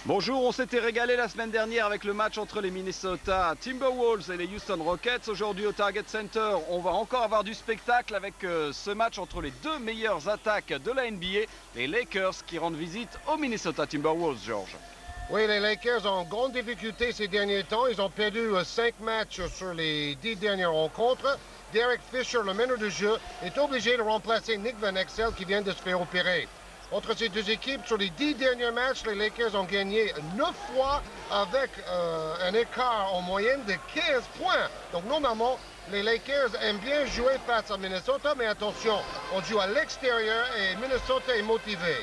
Bonjour, on s'était régalé la semaine dernière avec le match entre les Minnesota Timberwolves et les Houston Rockets. Aujourd'hui au Target Center, on va encore avoir du spectacle avec ce match entre les deux meilleures attaques de la NBA, les Lakers qui rendent visite aux Minnesota Timberwolves, Georges. Oui, les Lakers ont grande difficulté ces derniers temps. Ils ont perdu 5 matchs sur les 10 dernières rencontres. Derek Fisher, le meneur de jeu, est obligé de remplacer Nick Van Exel qui vient de se faire opérer. Entre ces deux équipes, sur les 10 derniers matchs, les Lakers ont gagné 9 fois avec un écart en moyenne de 15 points. Donc normalement, les Lakers aiment bien jouer face à Minnesota, mais attention, on joue à l'extérieur et Minnesota est motivé.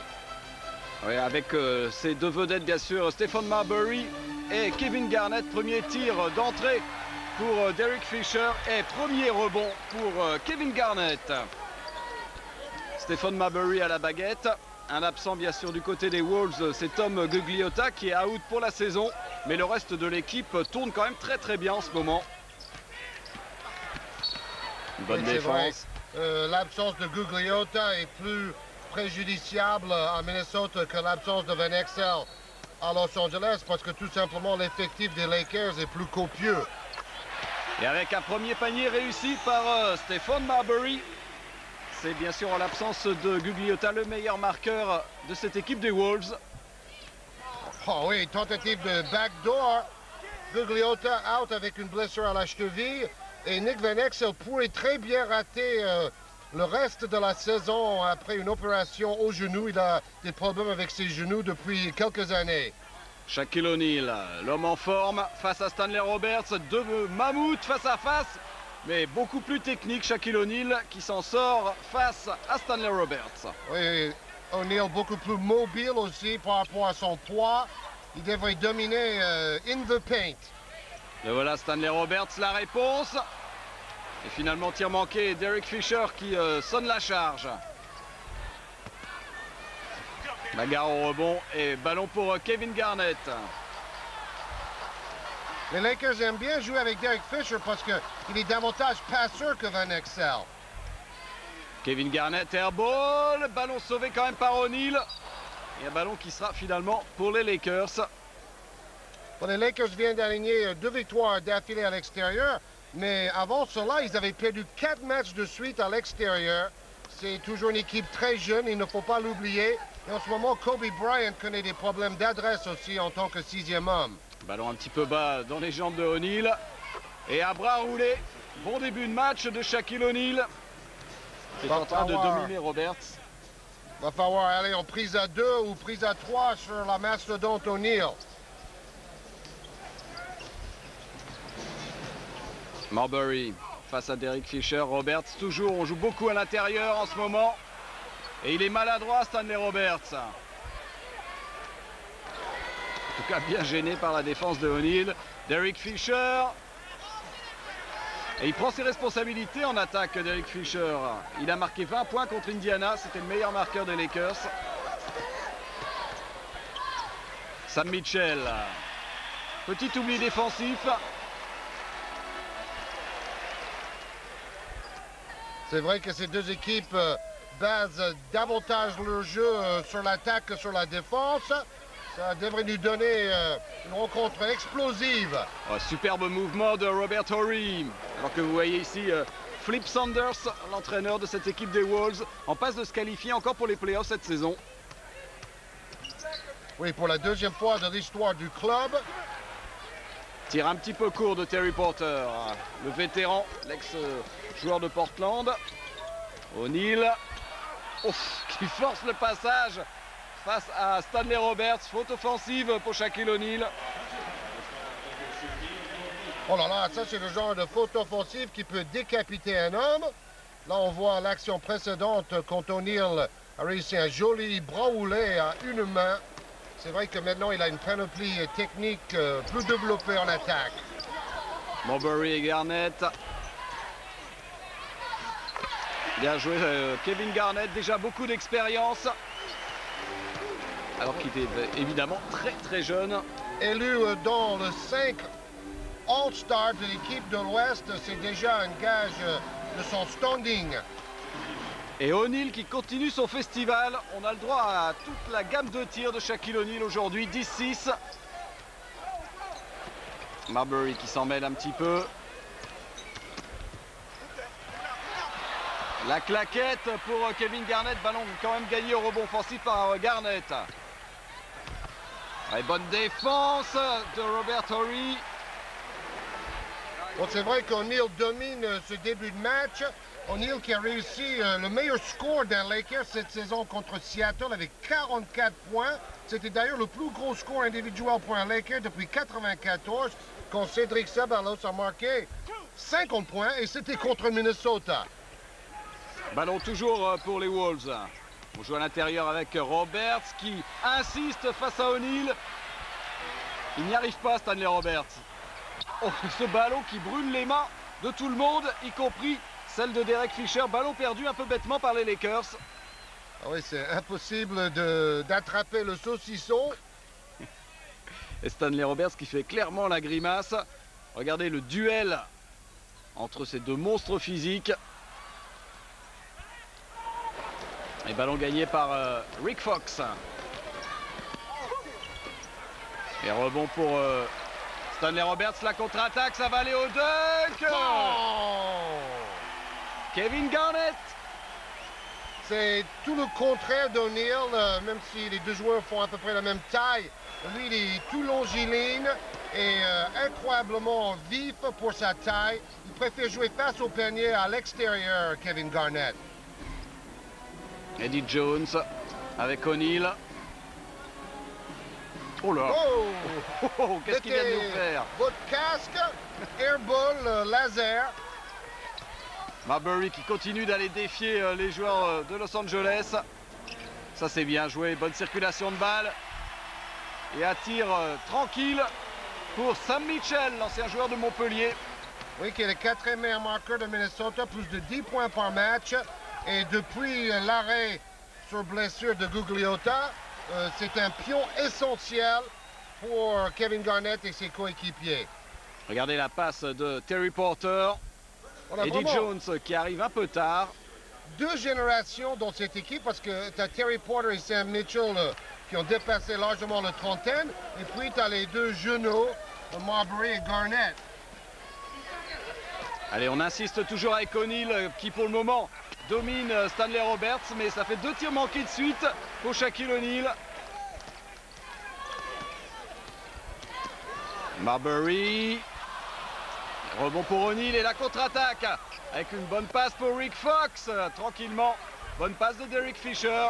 Oui, avec ces deux vedettes, bien sûr, Stephon Marbury et Kevin Garnett. Premier tir d'entrée pour Derek Fisher et premier rebond pour Kevin Garnett. Stephon Marbury à la baguette. Un absent, bien sûr, du côté des Wolves, c'est Tom Gugliotta qui est out pour la saison. Mais le reste de l'équipe tourne quand même très bien en ce moment. Une bonne défense. L'absence de Gugliotta est plus préjudiciable à Minnesota que l'absence de Van Exel à Los Angeles parce que tout simplement l'effectif des Lakers est plus copieux. Et avec un premier panier réussi par Stephon Marbury. C'est bien sûr en l'absence de Gugliotta le meilleur marqueur de cette équipe des Wolves. Oh oui, tentative de backdoor. Gugliotta out avec une blessure à la cheville. Et Nick Van Exel pourrait très bien rater le reste de la saison après une opération au genou. Il a des problèmes avec ses genoux depuis quelques années. Shaquille O'Neal, l'homme en forme face à Stanley Roberts. Deux mammouths face à face. Mais beaucoup plus technique, Shaquille O'Neal qui s'en sort face à Stanley Roberts. Oui, O'Neal beaucoup plus mobile aussi par rapport à son poids. Il devrait dominer in the paint. Et voilà Stanley Roberts, la réponse. Et finalement, tir manqué, Derek Fisher qui sonne la charge. Bagarre au rebond et ballon pour Kevin Garnett. Les Lakers aiment bien jouer avec Derek Fisher parce qu'il est davantage passeur que Van Exel. Kevin Garnett, airball, ballon sauvé quand même par O'Neal. Et un ballon qui sera finalement pour les Lakers. Bon, les Lakers viennent d'aligner 2 victoires d'affilée à l'extérieur, mais avant cela, ils avaient perdu 4 matchs de suite à l'extérieur. C'est toujours une équipe très jeune, il ne faut pas l'oublier. Et en ce moment, Kobe Bryant connaît des problèmes d'adresse aussi en tant que 6e homme. Ballon un petit peu bas dans les jambes de O'Neal. Et à bras roulés, bon début de match de Shaquille O'Neal. Qui est en train de dominer Roberts. Va falloir aller en prise à 2 ou prise à 3 sur la mastodonte O'Neal. Marbury face à Derek Fisher. Roberts toujours, on joue beaucoup à l'intérieur en ce moment. Et il est maladroit, Stanley Roberts. En tout cas, bien gêné par la défense de O'Neal. Derek Fisher. Et il prend ses responsabilités en attaque, Derek Fisher. Il a marqué 20 points contre Indiana. C'était le meilleur marqueur des Lakers. Sam Mitchell. Petit oubli défensif. C'est vrai que ces deux équipes basent davantage leur jeu sur l'attaque que sur la défense. Ça devrait nous donner une rencontre explosive. Oh, superbe mouvement de Robert Horry. Alors que vous voyez ici Flip Saunders, l'entraîneur de cette équipe des Wolves, en passe de se qualifier encore pour les playoffs cette saison. Oui, pour la deuxième fois de l'histoire du club. Tire un petit peu court de Terry Porter, le vétéran, l'ex-joueur de Portland. O'Neal, qui force le passage face à Stanley Roberts. Faute offensive pour Shaquille O'Neal. Oh là là, ça c'est le genre de faute offensive qui peut décapiter un homme. Là on voit l'action précédente quand O'Neal a réussi un joli bras roulé à une main. C'est vrai que maintenant il a une panoplie technique plus développée en attaque. Marbury et Garnett. Bien joué Kevin Garnett, déjà beaucoup d'expérience. Alors qu'il est évidemment très jeune. Élu dans le 5 All-Star de l'équipe de l'Ouest, c'est déjà un gage de son standing. Et O'Neal qui continue son festival. On a le droit à toute la gamme de tirs de Shaquille O'Neal aujourd'hui. 10-6. Marbury qui s'en mêle un petit peu. La claquette pour Kevin Garnett. Ballon quand même gagné au rebond offensif par Garnett. Et bonne défense de Robert Horry. Bon, c'est vrai qu'O'Neal domine ce début de match. O'Neal qui a réussi le meilleur score d'un Lakers cette saison contre Seattle avec 44 points. C'était d'ailleurs le plus gros score individuel pour un Lakers depuis 1994, quand Cédric Ceballos a marqué 50 points et c'était contre Minnesota. Ballon toujours pour les Wolves. On joue à l'intérieur avec Roberts qui insiste face à O'Neal. Il n'y arrive pas, Stanley Roberts. Oh, ce ballon qui brûle les mains de tout le monde, y compris celle de Derek Fisher. Ballon perdu un peu bêtement par les Lakers. Ah oui, c'est impossible d'attraper le saucisson. Et Stanley Roberts qui fait clairement la grimace. Regardez le duel entre ces deux monstres physiques. Et ballon gagné par Rick Fox. Et rebond pour Stanley Roberts. La contre-attaque, ça va aller au dunk. Oh! Kevin Garnett. C'est tout le contraire d'O'Neal, même si les deux joueurs font à peu près la même taille. Lui, il est tout longiligne et incroyablement vif pour sa taille. Il préfère jouer face au panier à l'extérieur, Kevin Garnett. Eddie Jones avec O'Neal. Oh là! Oh! Qu'est-ce qu'il vient de nous faire? Votre casque, airball, laser. Marbury qui continue d'aller défier les joueurs de Los Angeles. Ça c'est bien joué, bonne circulation de balle. Et un tir tranquille pour Sam Mitchell, l'ancien joueur de Montpellier. Oui, qui est le quatrième meilleur marqueur de Minnesota, plus de 10 points par match. Et depuis l'arrêt sur blessure de Gugliotta, c'est un pion essentiel pour Kevin Garnett et ses coéquipiers. Regardez la passe de Terry Porter. Eddie Jones qui arrive un peu tard. Deux générations dans cette équipe parce que tu as Terry Porter et Sam Mitchell qui ont dépassé largement la trentaine. Et puis tu as les deux genoux, Marbury et Garnett. Allez, on insiste toujours avec O'Neal qui pour le moment domine Stanley Roberts. Mais ça fait deux tirs manqués de suite pour Shaquille O'Neal. Marbury. Rebond pour O'Neal et la contre-attaque avec une bonne passe pour Rick Fox, tranquillement. Bonne passe de Derek Fisher.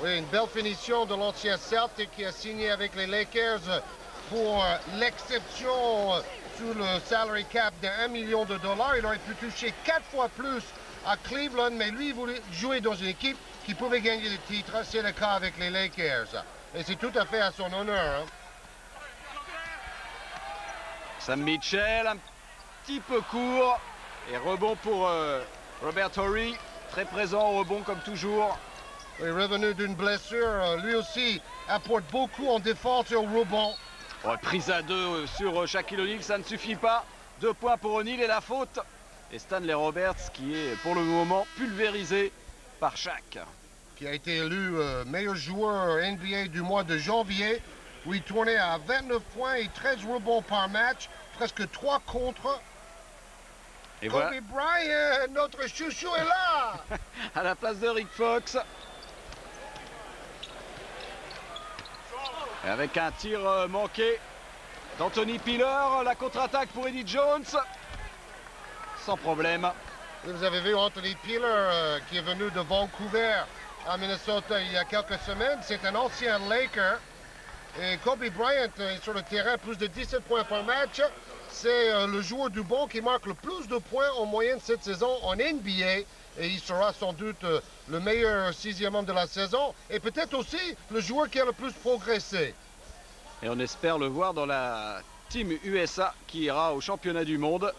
Oui, une belle finition de l'ancien Celtic qui a signé avec les Lakers pour l'exception sous le salary cap de $1 million. Il aurait pu toucher 4 fois plus à Cleveland, mais lui, il voulait jouer dans une équipe qui pouvait gagner le titre. C'est le cas avec les Lakers. Et c'est tout à fait à son honneur. Hein. Sam Mitchell, un petit peu court. Et rebond pour Robert Horry, très présent au rebond comme toujours. Il est revenu d'une blessure, lui aussi apporte beaucoup en défense et au rebond. Ouais, prise à deux sur Shaquille O'Neal, ça ne suffit pas. 2 points pour O'Neal et la faute. Et Stanley Roberts qui est pour le moment pulvérisé par Shaq. Qui a été élu meilleur joueur NBA du mois de janvier, où il tournait à 29 points et 13 rebonds par match, presque 3 contre. Et Kobe voilà. Bryant, notre chouchou est là. À la place de Rick Fox. Et avec un tir manqué d'Anthony Piller, la contre-attaque pour Eddie Jones. Sans problème. Vous avez vu Anthony Piller qui est venu de Vancouver à Minnesota il y a quelques semaines. C'est un ancien Laker. Et Kobe Bryant est sur le terrain plus de 17 points par match. C'est le joueur du banc qui marque le plus de points en moyenne cette saison en NBA. Et il sera sans doute le meilleur 6e homme de la saison. Et peut-être aussi le joueur qui a le plus progressé. Et on espère le voir dans la Team USA qui ira au championnat du monde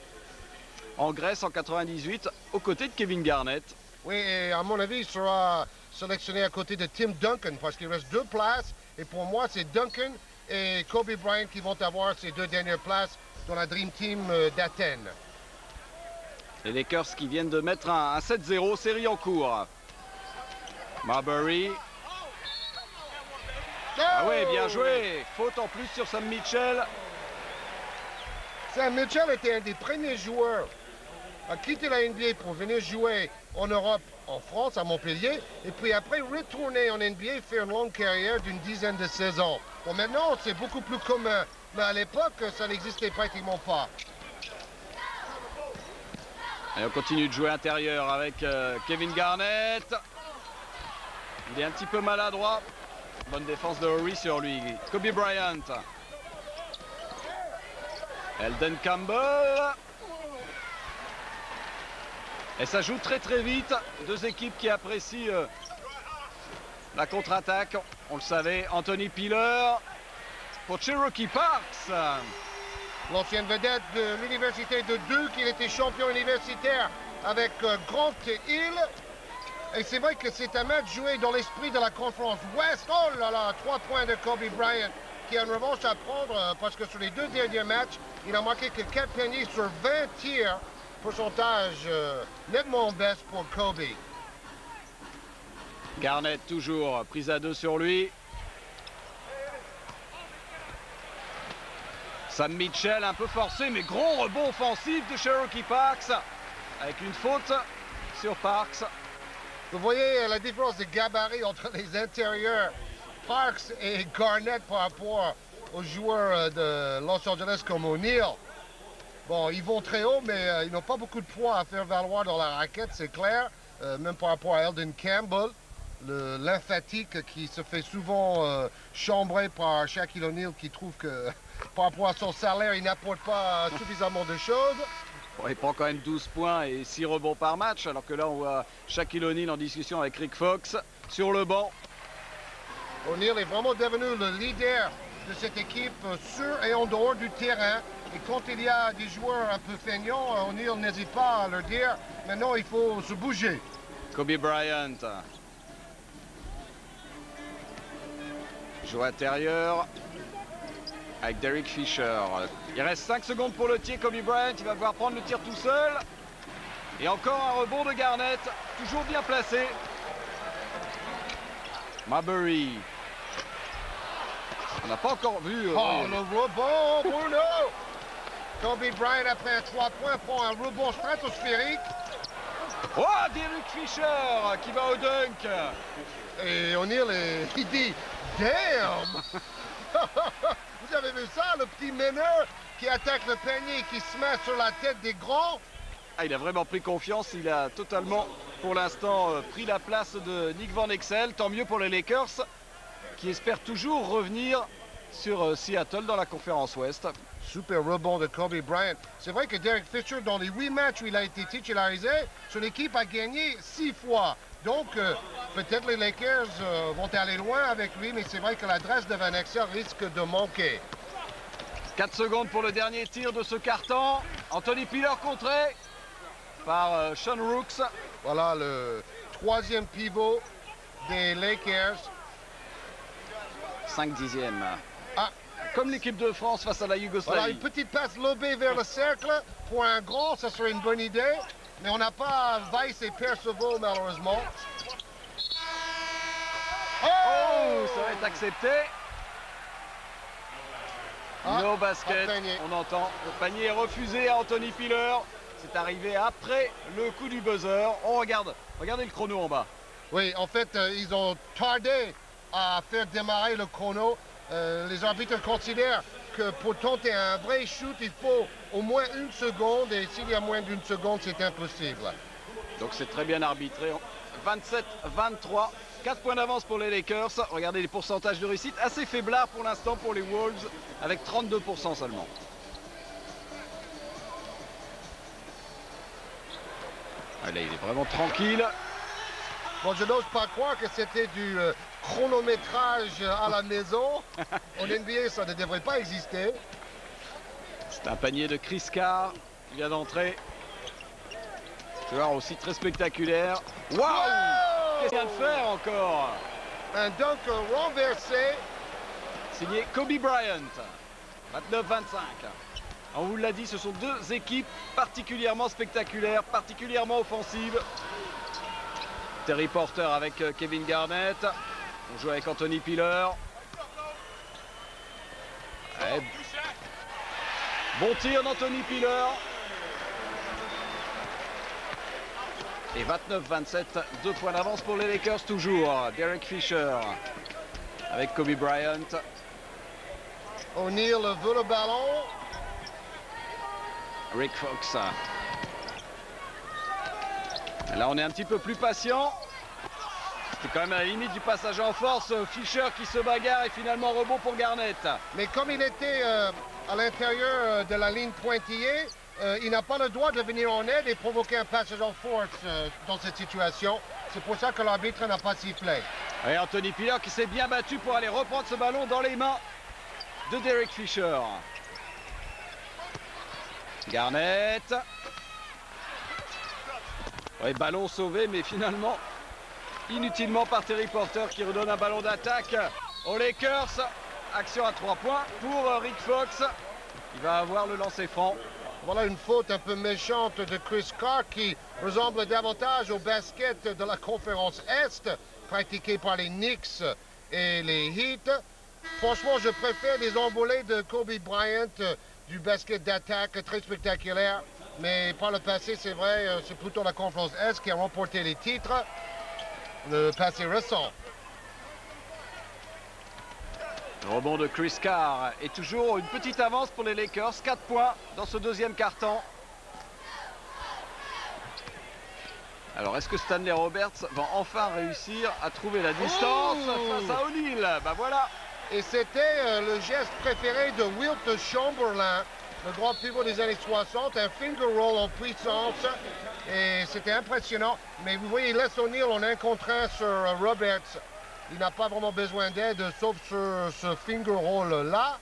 en Grèce en 98 aux côtés de Kevin Garnett. Oui, et à mon avis, il sera sélectionné à côté de Tim Duncan parce qu'il reste 2 places. Et pour moi, c'est Duncan et Kobe Bryant qui vont avoir ces 2 dernières places dans la Dream Team d'Athènes. Les Lakers qui viennent de mettre un 7-0, série en cours. Marbury. Ah oui, bien joué. Faute en plus sur Sam Mitchell. Sam Mitchell était un des premiers joueurs à quitter la NBA pour venir jouer en Europe, en France, à Montpellier, et puis après retourner en NBA, faire une longue carrière d'une dizaine de saisons. Bon, maintenant, c'est beaucoup plus commun, mais à l'époque, ça n'existait pratiquement pas. Et on continue de jouer intérieur avec Kevin Garnett. Il est un petit peu maladroit. Bonne défense de Horry sur lui. Kobe Bryant. Elden Campbell. Et ça joue très très vite. Deux équipes qui apprécient la contre-attaque. On le savait, Anthony Piller pour Cherokee Parks. L'ancienne vedette de l'université de Duke, il était champion universitaire avec Grant Hill. Et c'est vrai que c'est un match joué dans l'esprit de la conférence Ouest. Oh là là, 3 points de Kobe Bryant qui a une revanche à prendre parce que sur les 2 derniers matchs, il a marqué que 4 paniers sur 20 tirs. Pourcentage nettement baisse pour Kobe. Garnett toujours prise à 2 sur lui. Sam Mitchell un peu forcé, mais gros rebond offensif de Cherokee Parks avec une faute sur Parks. Vous voyez la différence de gabarit entre les intérieurs Parks et Garnett par rapport aux joueurs de Los Angeles comme O'Neal. Bon, ils vont très haut, mais ils n'ont pas beaucoup de poids à faire valoir dans la raquette, c'est clair. Même par rapport à Elden Campbell, le lymphatique qui se fait souvent chambrer par Shaquille O'Neal, qui trouve que par rapport à son salaire, il n'apporte pas suffisamment de choses. Bon, il prend quand même 12 points et 6 rebonds par match, alors que là on voit Shaquille O'Neal en discussion avec Rick Fox sur le banc. O'Neal est vraiment devenu le leader de cette équipe sur et en dehors du terrain. Et quand il y a des joueurs un peu feignants, O'Neal n'hésite pas à leur dire « Maintenant, il faut se bouger ». Kobe Bryant. Joue intérieur avec Derek Fisher. Il reste 5 secondes pour le tir. Kobe Bryant, il va devoir prendre le tir tout seul. Et encore un rebond de Garnett, toujours bien placé. Marbury. On n'a pas encore vu. Oh, le rebond, Bruno! Kobe Bryant, après un 3 points, prend un rebond stratosphérique. Oh, Derek Fisher qui va au dunk. Et O'Neal, il dit « Damn! » Vous avez vu ça, le petit meneur qui attaque le panier, qui se met sur la tête des grands? Ah, il a vraiment pris confiance. Il a totalement, pour l'instant, pris la place de Nick Van Exel. Tant mieux pour les Lakers, qui espèrent toujours revenir sur Seattle dans la conférence Ouest. Super rebond de Kobe Bryant. C'est vrai que Derek Fisher, dans les 8 matchs où il a été titularisé, son équipe a gagné 6 fois. Donc, peut-être les Lakers vont aller loin avec lui, mais c'est vrai que l'adresse de Van Exel risque de manquer. 4 secondes pour le dernier tir de ce quart-temps. Anthony Piller contré par Sean Rooks. Voilà le 3e pivot des Lakers. 5 dixièmes. Ah. Comme l'équipe de France face à la Yougoslavie. Voilà, une petite passe lobée vers le cercle. Pour un grand, ça serait une bonne idée. Mais on n'a pas Weiss et Percival, malheureusement. Oh, ça va être accepté. No basket, on entend. Le panier est refusé à Anthony Piller. C'est arrivé après le coup du buzzer. On regarde, regardez le chrono en bas. Oui, en fait, ils ont tardé à faire démarrer le chrono. Les arbitres considèrent que pour tenter un vrai shoot, il faut au moins 1 seconde. Et s'il y a moins d'1 seconde, c'est impossible. Donc c'est très bien arbitré. 27-23. 4 points d'avance pour les Lakers. Regardez les pourcentages de réussite. Assez faiblards pour l'instant pour les Wolves, avec 32% seulement. Là, il est vraiment tranquille. Bon, je n'ose pas croire que c'était du chronométrage à la maison. En NBA, ça ne devrait pas exister. C'est un panier de Chris Carr qui vient d'entrer. Joueur aussi très spectaculaire. Waouh! Qu'est-ce qu'il vient de faire encore? Un dunk renversé. Signé Kobe Bryant. 29-25. On vous l'a dit, ce sont deux équipes particulièrement spectaculaires, particulièrement offensives. Terry Porter avec Kevin Garnett. On joue avec Anthony Piller. Ouais. Bon tir d'Anthony Piller. Et 29-27, 2 points d'avance pour les Lakers toujours. Derek Fisher avec Kobe Bryant. O'Neal veut le ballon. Rick Fox. Là on est un petit peu plus patient. C'est quand même à la limite du passage en force. Fisher qui se bagarre et finalement rebond pour Garnett. Mais comme il était à l'intérieur de la ligne pointillée, il n'a pas le droit de venir en aide et provoquer un passage en force dans cette situation. C'est pour ça que l'arbitre n'a pas sifflé. Et Anthony Piller qui s'est bien battu pour aller reprendre ce ballon dans les mains de Derek Fisher. Garnett. Ouais, ballon sauvé, mais finalement inutilement par Terry Porter qui redonne un ballon d'attaque aux Lakers. Action à 3 points pour Rick Fox. Il va avoir le lancer franc. Voilà une faute un peu méchante de Chris Carr qui ressemble davantage au basket de la conférence Est, pratiqué par les Knicks et les Heat. Franchement, je préfère les envolées de Kobe Bryant, du basket d'attaque très spectaculaire. Mais par le passé, c'est vrai, c'est plutôt la conférence Est qui a remporté les titres. Le passé récent. Rebond de Chris Carr et toujours une petite avance pour les Lakers. 4 points dans ce deuxième quart-temps. Alors est-ce que Stanley Roberts va enfin réussir à trouver la distance face à O'Neal? Ben voilà. Et c'était le geste préféré de Wilt Chamberlain, le grand pivot des années 60, un finger roll en puissance. Et c'était impressionnant. Mais vous voyez, il laisse O'Neal en 1 contre 1 sur Roberts. Il n'a pas vraiment besoin d'aide, sauf sur ce finger roll-là.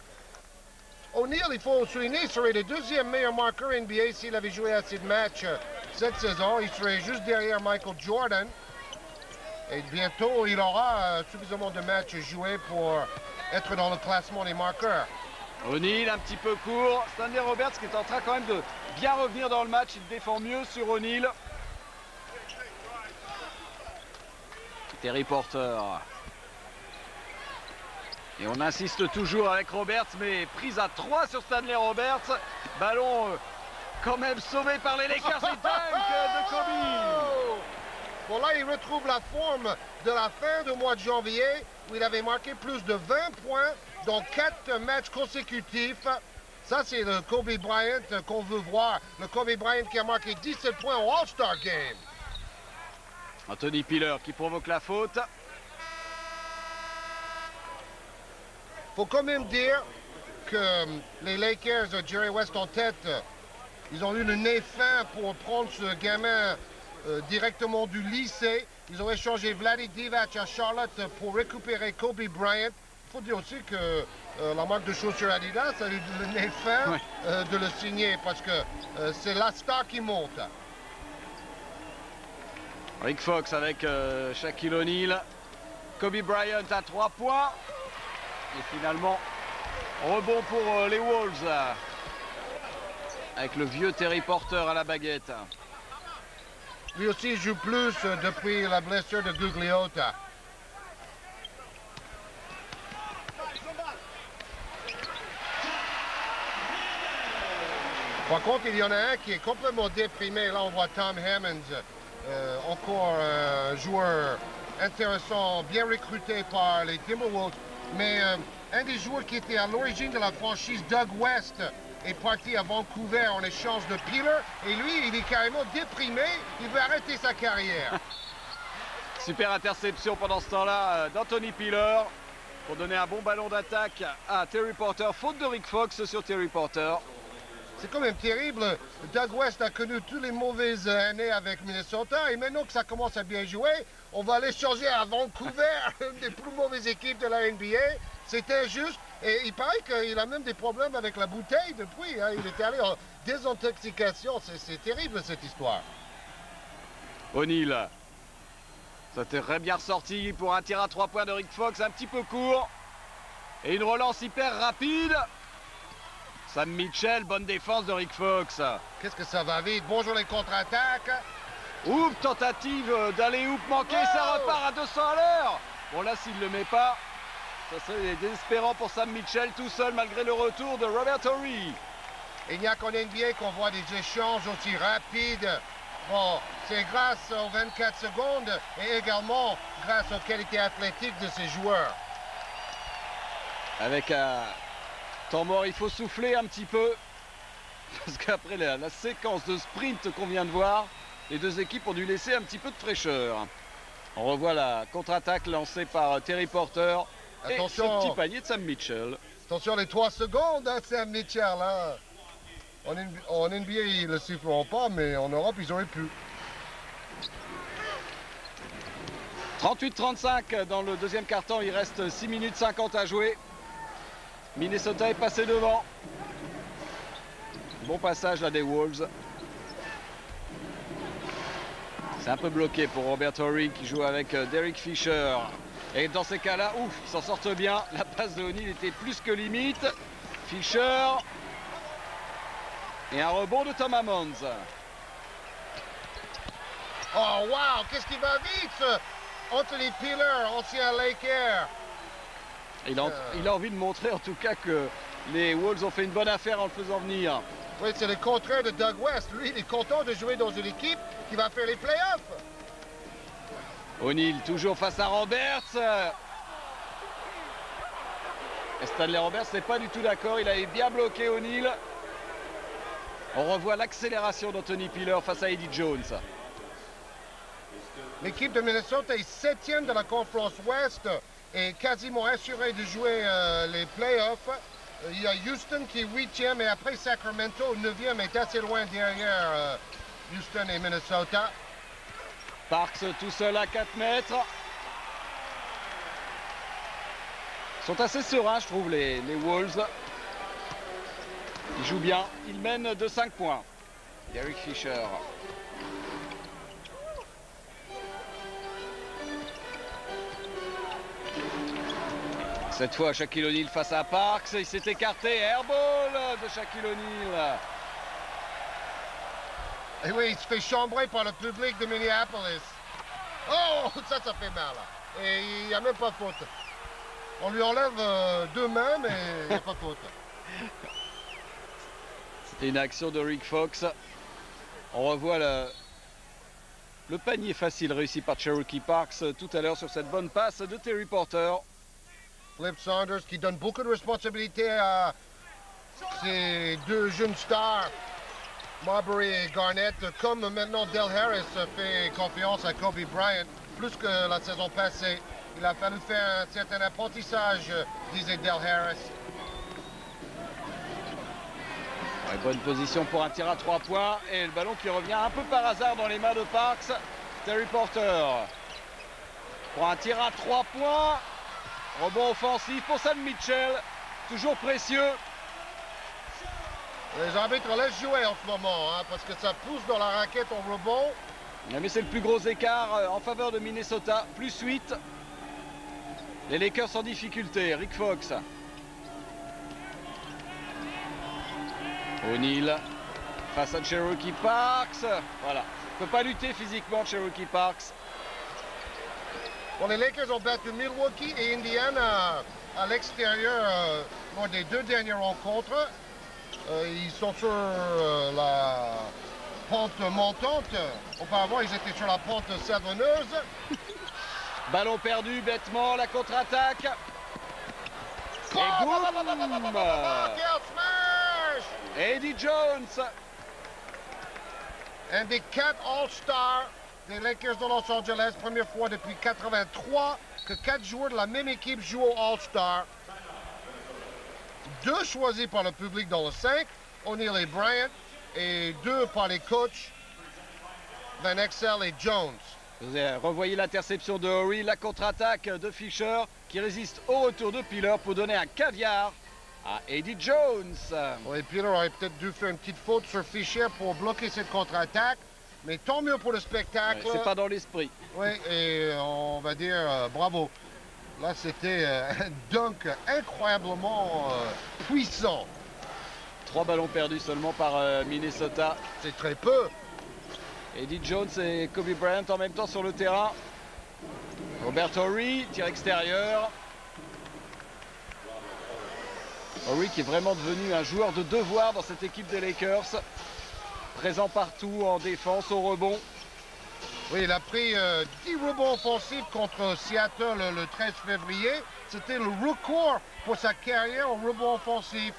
O'Neal, il faut souligner, serait le 2e meilleur marqueur NBA s'il avait joué assez de matchs cette saison. Il serait juste derrière Michael Jordan. Et bientôt, il aura suffisamment de matchs joués pour être dans le classement des marqueurs. O'Neal un petit peu court. Stanley Roberts qui est en train quand même de bien revenir dans le match. Il défend mieux sur O'Neal. Terry Porter. Et on insiste toujours avec Roberts, mais prise à 3 sur Stanley Roberts. Ballon quand même sauvé par les Lakers et dunk de Kobe. Bon là, il retrouve la forme de la fin du mois de janvier où il avait marqué plus de 20 points dans 4 matchs consécutifs. Ça, c'est le Kobe Bryant qu'on veut voir. Le Kobe Bryant qui a marqué 17 points au All-Star Game. Anthony Piller qui provoque la faute. Faut quand même dire que les Lakers, Jerry West en tête, ils ont eu le nez fin pour prendre ce gamin directement du lycée. Ils ont échangé Vlade Divac à Charlotte pour récupérer Kobe Bryant. Il faut dire aussi que la marque de chaussures Adidas a eu le nez fin de le signer parce que c'est la star qui monte. Rick Fox avec Shaquille O'Neal. Kobe Bryant à 3 points. Et finalement, rebond pour les Wolves. Avec le vieux Terry Porter à la baguette. Lui aussi joue plus depuis la blessure de Gugliotta. Par contre, il y en a un qui est complètement déprimé. Là, on voit Tom Hammonds, encore un joueur intéressant, bien recruté par les Timberwolves. Mais un des joueurs qui était à l'origine de la franchise, Doug West, est parti à Vancouver en échange de Piller. Et lui, il est carrément déprimé. Il veut arrêter sa carrière. Super interception pendant ce temps-là d'Anthony Piller pour donner un bon ballon d'attaque à Terry Porter. Faute de Rick Fox sur Terry Porter. C'est quand même terrible. Doug West a connu toutes les mauvaises années avec Minnesota et maintenant que ça commence à bien jouer, on va l'échanger à Vancouver, une des plus mauvaises équipes de la NBA. C'est injuste et il paraît qu'il a même des problèmes avec la bouteille depuis. Hein. Il était allé en désintoxication. C'est terrible cette histoire. O'Neal. Ça très bien ressorti pour un tir à 3 points de Rick Fox, un petit peu court. Et une relance hyper rapide. Sam Mitchell, bonne défense de Rick Fox. Qu'est-ce que ça va vite. Bonjour les contre-attaques. Oups, tentative d'aller hoop manqué, ça repart à 200 à l'heure. Bon là, s'il ne le met pas, ça serait désespérant pour Sam Mitchell tout seul malgré le retour de Robert Horry. Il n'y a qu'en NBA qu'on voit des échanges aussi rapides. Bon, c'est grâce aux 24 secondes et également grâce aux qualités athlétiques de ces joueurs. Avec un temps mort, il faut souffler un petit peu. Parce qu'après la séquence de sprint qu'on vient de voir, les deux équipes ont dû laisser un petit peu de fraîcheur. On revoit la contre-attaque lancée par Terry Porter. Attention. Et ce petit panier de Sam Mitchell. Attention les 3 secondes, hein, Sam Mitchell. Hein. En NBA, ils ne le siffleront pas, mais en Europe, ils auraient pu. 38-35 dans le deuxième quart-temps. Il reste 6 minutes 50 à jouer. Minnesota est passé devant. Bon passage là des Wolves. C'est un peu bloqué pour Robert Horry qui joue avec Derek Fisher. Et dans ces cas-là, ouf, ils s'en sortent bien. La passe de O'Neal était plus que limite. Fisher. Et un rebond de Tom Hammonds. Oh, wow! Qu'est-ce qui va vite, ce Anthony Peeler, ancien Laker. Il a envie de montrer en tout cas que les Wolves ont fait une bonne affaire en le faisant venir. Oui, c'est le contraire de Doug West. Lui, il est content de jouer dans une équipe qui va faire les playoffs. O'Neal toujours face à Roberts. Et Stanley Roberts n'est pas du tout d'accord. Il avait bien bloqué O'Neal. On revoit l'accélération d'Anthony Peeler face à Eddie Jones. L'équipe de Minnesota est 7e de la conférence Ouest et quasiment assurée de jouer les playoffs. Il y a Houston qui est 8e et après Sacramento, 9e, est assez loin derrière Houston et Minnesota. Parks tout seul à 4 mètres. Ils sont assez sereins, je trouve, les Wolves. Ils jouent bien. Ils mènent de 5 points. Derek Fisher. Cette fois, Shaquille O'Neal face à Parks. Il s'est écarté. Airball de Shaquille O'Neal. Et oui, il se fait chambrer par le public de Minneapolis. Oh, ça fait mal. Et il n'y a même pas faute. On lui enlève 2 mains, mais il n'y a pas faute. C'était une action de Rick Fox. On revoit le panier facile réussi par Cherokee Parks tout à l'heure sur cette bonne passe de Terry Porter. Flip Saunders qui donne beaucoup de responsabilités à ces deux jeunes stars, Marbury et Garnett, comme maintenant Del Harris fait confiance à Kobe Bryant, plus que la saison passée. Il a fallu faire un certain apprentissage, disait Del Harris. Ouais, bonne position pour un tir à 3 points et le ballon qui revient un peu par hasard dans les mains de Parks. Terry Porter pour un tir à 3 points. Rebond offensif pour Sam Mitchell, toujours précieux. Les arbitres laissent jouer en ce moment, hein, parce que ça pousse dans la raquette en rebond. Mais c'est le plus gros écart en faveur de Minnesota, plus 8. Les Lakers en difficulté, Rick Fox. O'Neal face à Cherokee Parks. Voilà, il ne peut pas lutter physiquement Cherokee Parks. Bon, les Lakers ont battu Milwaukee et Indiana à l'extérieur lors des 2 dernières rencontres. Ils sont sur la pente montante. Auparavant, ils étaient sur la pente savonneuse. Ballon perdu bêtement, la contre-attaque. Et boum! Quel smash! Eddie Jones. Un des 4 All-Stars des Lakers de Los Angeles, première fois depuis 83 que 4 joueurs de la même équipe jouent au All-Star. 2 choisis par le public dans le 5, O'Neal et Bryant, et 2 par les coachs, Van Exel et Jones. Vous revoyez l'interception de Horry, la contre-attaque de Fisher qui résiste au retour de Peeler pour donner un caviar à Eddie Jones. Oui, Peeler aurait peut-être dû faire une petite faute sur Fisher pour bloquer cette contre-attaque. Mais tant mieux pour le spectacle. Ouais, c'est pas dans l'esprit. Oui, et on va dire bravo. Là, c'était un dunk incroyablement puissant. 3 ballons perdus seulement par Minnesota. C'est très peu. Eddie Jones et Kobe Bryant en même temps sur le terrain. Robert Horry, tir extérieur. Horry qui est vraiment devenu un joueur de devoir dans cette équipe des Lakers. Présent partout en défense, au rebond. Oui, il a pris 10 rebonds offensifs contre Seattle le 13 février. C'était le record pour sa carrière en rebond offensif.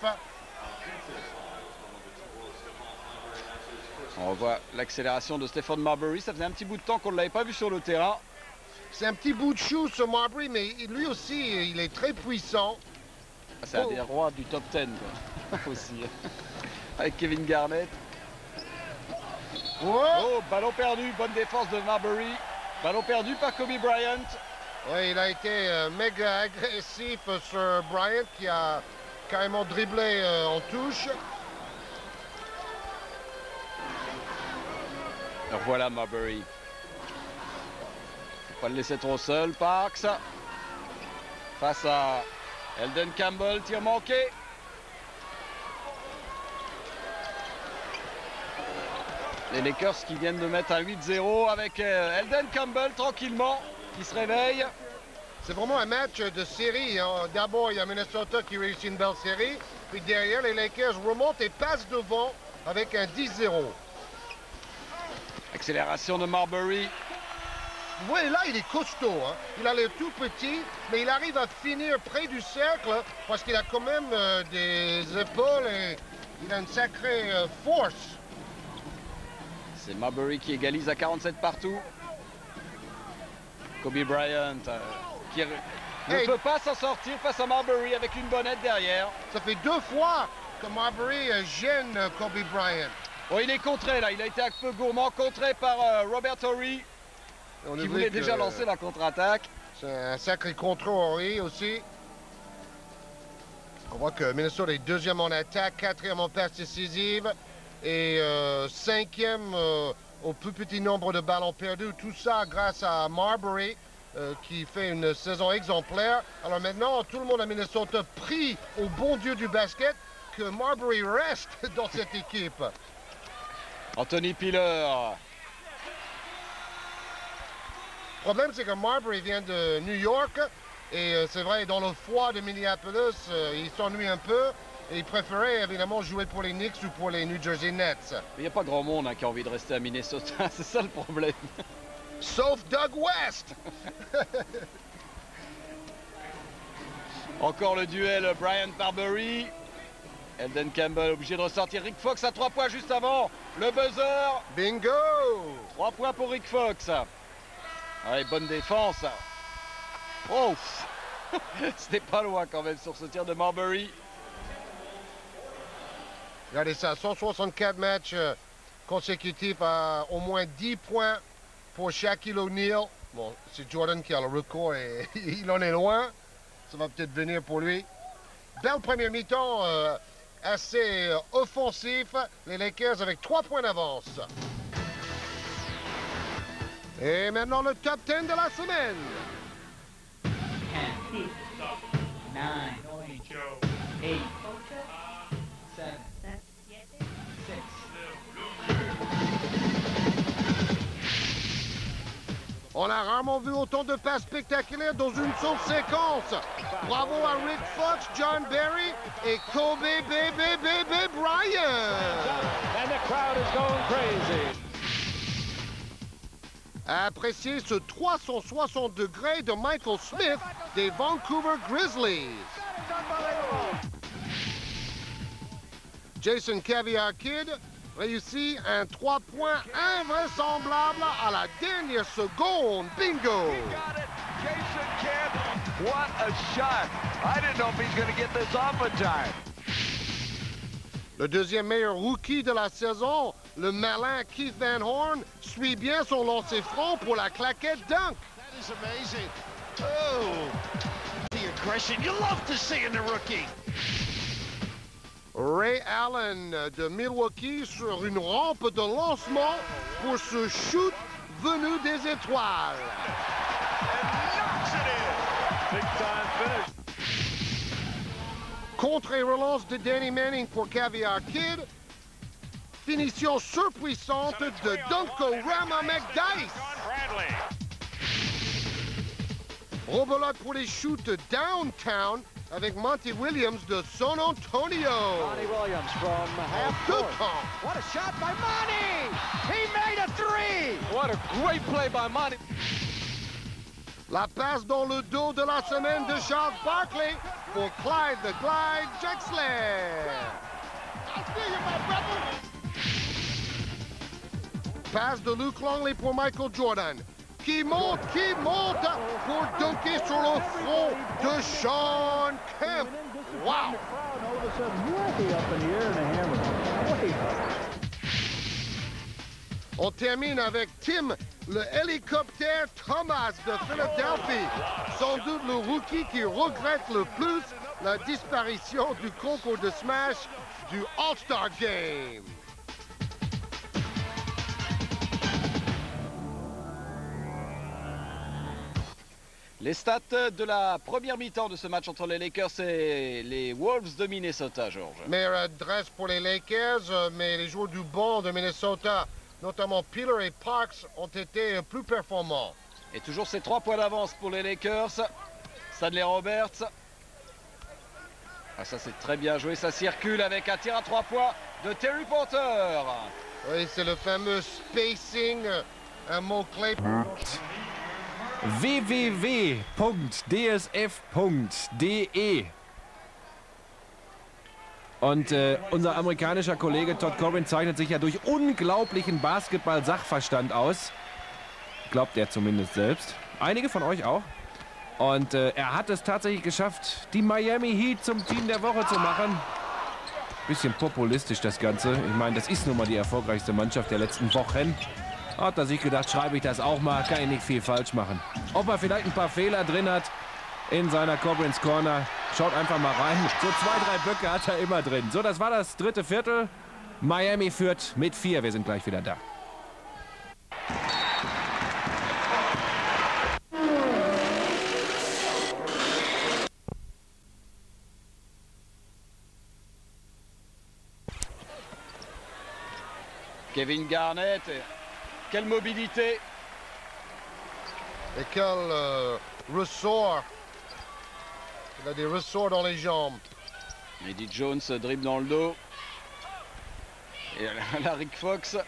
On voit l'accélération de Stephon Marbury. Ça faisait un petit bout de temps qu'on ne l'avait pas vu sur le terrain. C'est un petit bout de chou ce Marbury, mais lui aussi, il est très puissant. C'est un des rois du top 10 quoi. Aussi. Avec Kevin Garnett. Oh, ballon perdu, bonne défense de Marbury. Ballon perdu par Kobe Bryant. Oui, il a été méga agressif sur Bryant qui a carrément dribblé en touche. Alors voilà Marbury. Faut pas le laisser trop seul, Parks. Face à Elden Campbell, tir manqué. Les Lakers qui viennent de mettre un 8-0 avec Elden Campbell tranquillement, qui se réveille. C'est vraiment un match de série. Hein. D'abord, il y a Minnesota qui réussit une belle série. Puis derrière, les Lakers remontent et passent devant avec un 10-0. Accélération de Marbury. Vous voyez, là, il est costaud. Hein. Il a l'air tout petit, mais il arrive à finir près du cercle parce qu'il a quand même des épaules et il a une sacrée force. C'est Marbury qui égalise à 47 partout. Kobe Bryant qui ne peut pas s'en sortir face à Marbury avec une bonnette derrière. Ça fait 2 fois que Marbury gêne Kobe Bryant. Oh, il est contré là, il a été à feu gourmand, contré par Robert Horry qui voulait déjà lancer la contre-attaque. C'est un sacré contrôle Horry aussi. On voit que Minnesota est deuxième en attaque, quatrième en passe décisive et cinquième au plus petit nombre de ballons perdus. Tout ça grâce à Marbury qui fait une saison exemplaire. Alors maintenant, tout le monde à Minnesota prie au bon Dieu du basket que Marbury reste dans cette équipe. Anthony Piller. Le problème, c'est que Marbury vient de New York et c'est vrai, dans le froid de Minneapolis, il s'ennuie un peu. Et il préférait évidemment jouer pour les Knicks ou pour les New Jersey Nets. Il n'y a pas grand monde qui a envie de rester à Minnesota, c'est ça le problème. Sauf Doug West. Encore le duel Bryant Marbury. Elden Campbell obligé de ressortir. Rick Fox à 3 points juste avant. Le buzzer. Bingo. 3 points pour Rick Fox. Allez, bonne défense. Oh, c'était pas loin quand même sur ce tir de Marbury. Regardez ça, 164 matchs consécutifs à au moins 10 points pour Shaquille O'Neal. Bon, c'est Jordan qui a le record et il en est loin. Ça va peut-être venir pour lui. Belle première mi-temps, assez offensif. Les Lakers avec 3 points d'avance. Et maintenant le top 10 de la semaine. 10, 9, 8, 7, 6. On a rarement vu autant de passes spectaculaires dans une seule séquence. Bravo à Rick Fox, John Barry et Kobe Bryant. And the crowd is going crazy. À apprécier ce 360 degrés de Michael Smith des Vancouver Grizzlies. Jason Caviar Kid réussit un 3 points invraisemblable à la dernière seconde. Bingo! Jason Kidd, what a shot. I didn't know if he's going to get this off in time. Le deuxième meilleur rookie de la saison, le malin Keith Van Horn, suit bien son lancer franc pour la claquette dunk. That is amazing. Oh, the aggression you love to see in the rookie. Ray Allen de Milwaukee sur une rampe de lancement pour ce shoot venu des étoiles. And knocks it in. Big time finish. Contre et relance de Danny Manning pour Caviar Kid. finition surpuissante de Dunkorama McDice. Rebelote pour les shoots downtown avec Monty Williams de San Antonio. Monty Williams from half court. What a shot by Monty! He made a three! What a great play by Monty. La passe dans le dos de la semaine de Charles Barkley pour Clyde the Glide Drexler. Passe de Luke Longley pour Michael Jordan. Qui monte pour dunker sur le front de Sean Kemp. Wow! On termine avec Tim, le hélicoptère Thomas de Philadelphie. Sans doute le rookie qui regrette le plus la disparition du concours de Smash du All-Star Game. Les stats de la première mi-temps de ce match entre les Lakers et les Wolves de Minnesota, Georges. Meilleure adresse pour les Lakers, mais les joueurs du banc de Minnesota, notamment Peeler et Parks, ont été plus performants. Et toujours ces 3 points d'avance pour les Lakers. Stanley Roberts. Ah, ça c'est très bien joué, ça circule avec un tir à 3 points de Terry Porter. Oui, c'est le fameux spacing, un mot-clé. www.dsf.de. Und unser amerikanischer Kollege Todd Corbin zeichnet sich ja durch unglaublichen Basketball-Sachverstand aus. Glaubt er zumindest selbst. Einige von euch auch. Und er hat es tatsächlich geschafft, die Miami Heat zum Team der Woche zu machen. Bisschen populistisch das Ganze. Ich meine, das ist nun mal die erfolgreichste Mannschaft der letzten Wochen. Hat er sich gedacht, schreibe ich das auch mal, kann ich nicht viel falsch machen. Ob er vielleicht ein paar Fehler drin hat in seiner Corbins Corner, schaut einfach mal rein. So 2, 3 Böcke hat er immer drin. So, das war das dritte Viertel. Miami führt mit 4. Wir sind gleich wieder da. Kevin Garnett. Quelle mobilité! Et quel ressort! Il a des ressorts dans les jambes. Eddie Jones dribble dans le dos. Et la Rick Fox.